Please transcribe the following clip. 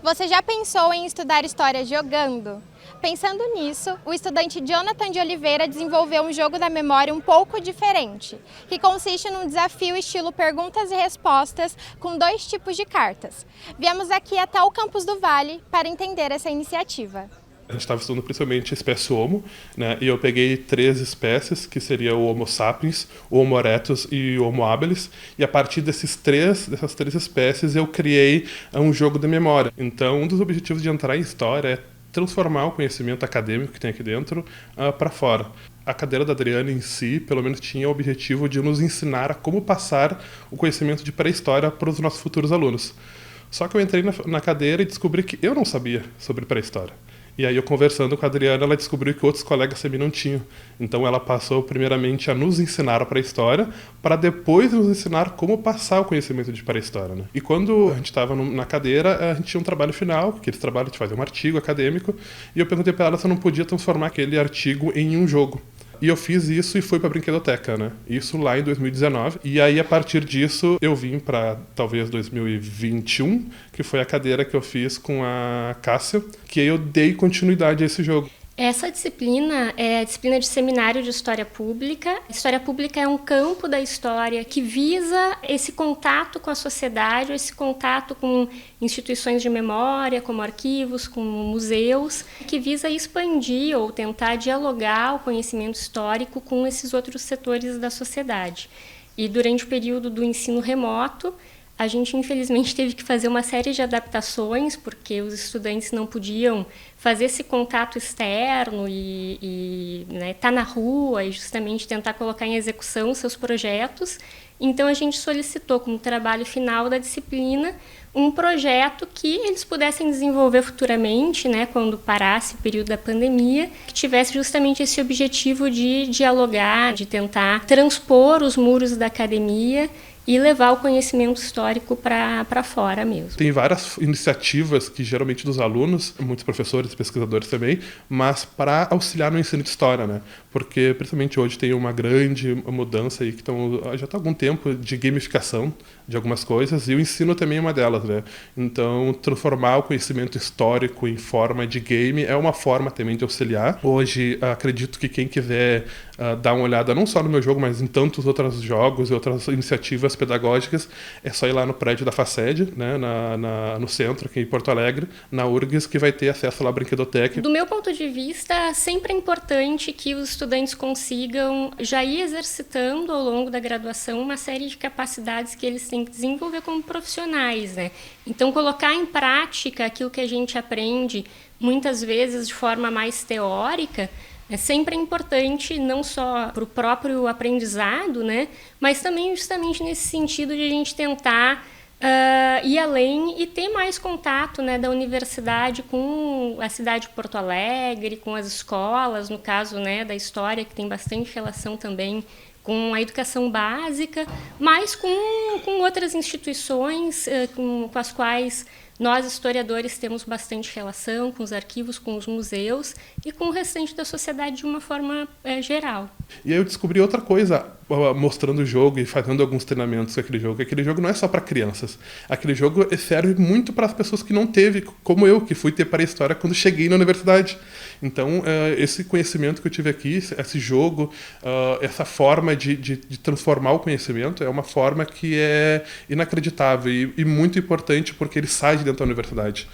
Você já pensou em estudar história jogando? Pensando nisso, o estudante Jonathan de Oliveira desenvolveu um jogo da memória um pouco diferente, que consiste num desafio estilo perguntas e respostas com 2 tipos de cartas. Viemos aqui até o campus do Vale para entender essa iniciativa. A gente estava estudando principalmente a espécie Homo, né? E eu peguei 3 espécies, que seria o Homo sapiens, o Homo erectus e o Homo habilis, e a partir dessas três espécies eu criei um jogo de memória. Então, um dos objetivos de entrar em história é transformar o conhecimento acadêmico que tem aqui dentro para fora. A cadeira da Adriana em si, pelo menos, tinha o objetivo de nos ensinar a como passar o conhecimento de pré-história para os nossos futuros alunos. Só que eu entrei na cadeira e descobri que eu não sabia sobre pré-história. E aí, eu conversando com a Adriana, ela descobriu que outros colegas também não tinham. Então, ela passou primeiramente a nos ensinar a pré-história, para depois nos ensinar como passar o conhecimento de pré-história, né? E quando a gente estava na cadeira, a gente tinha um trabalho final, que eles trabalham de fazer um artigo acadêmico, e eu perguntei para ela se eu não podia transformar aquele artigo em um jogo. E eu fiz isso e fui para a brinquedoteca, né? Isso lá em 2019. E aí, a partir disso, eu vim para talvez 2021, que foi a cadeira que eu fiz com a Cássia, que aí eu dei continuidade a esse jogo. Essa disciplina é a disciplina de seminário de História Pública. História Pública é um campo da história que visa esse contato com a sociedade, esse contato com instituições de memória, como arquivos, como museus, que visa expandir ou tentar dialogar o conhecimento histórico com esses outros setores da sociedade. E durante o período do ensino remoto, a gente, infelizmente, teve que fazer uma série de adaptações, porque os estudantes não podiam fazer esse contato externo e tá na rua e justamente tentar colocar em execução seus projetos. Então, a gente solicitou, como trabalho final da disciplina, um projeto que eles pudessem desenvolver futuramente, quando parasse o período da pandemia, que tivesse justamente esse objetivo de dialogar, de tentar transpor os muros da academia e levar o conhecimento histórico para fora mesmo. Tem várias iniciativas que geralmente dos alunos, muitos professores e pesquisadores também, mas para auxiliar no ensino de história, né? Porque principalmente hoje tem uma grande mudança aí que já está há algum tempo de gamificação de algumas coisas, e o ensino também é uma delas, né? Então, transformar o conhecimento histórico em forma de game é uma forma também de auxiliar. Hoje, acredito que quem quiser dar uma olhada não só no meu jogo, mas em tantos outros jogos e outras iniciativas pedagógicas, é só ir lá no prédio da FACED, né, no centro, aqui em Porto Alegre, na URGS, que vai ter acesso lá à brinquedoteca. Do meu ponto de vista, sempre é importante que os estudantes consigam já ir exercitando ao longo da graduação uma série de capacidades que eles têm que desenvolver como profissionais, né? Então, colocar em prática aquilo que a gente aprende, muitas vezes de forma mais teórica, é sempre importante, não só para o próprio aprendizado, mas também justamente nesse sentido de a gente tentar ir além e ter mais contato da universidade com a cidade de Porto Alegre, com as escolas, no caso da história, que tem bastante relação também com a educação básica, mas com outras instituições com as quais nós, historiadores, temos bastante relação, com os arquivos, com os museus e com o restante da sociedade de uma forma geral. E aí eu descobri outra coisa, mostrando o jogo e fazendo alguns treinamentos com aquele jogo. Aquele jogo não é só para crianças. Aquele jogo serve muito para as pessoas que não teve, como eu, que fui ter pré-história quando cheguei na universidade. Então, esse conhecimento que eu tive aqui, esse jogo, essa forma de transformar o conhecimento, é uma forma que é inacreditável e muito importante, porque ele sai de dentro da universidade.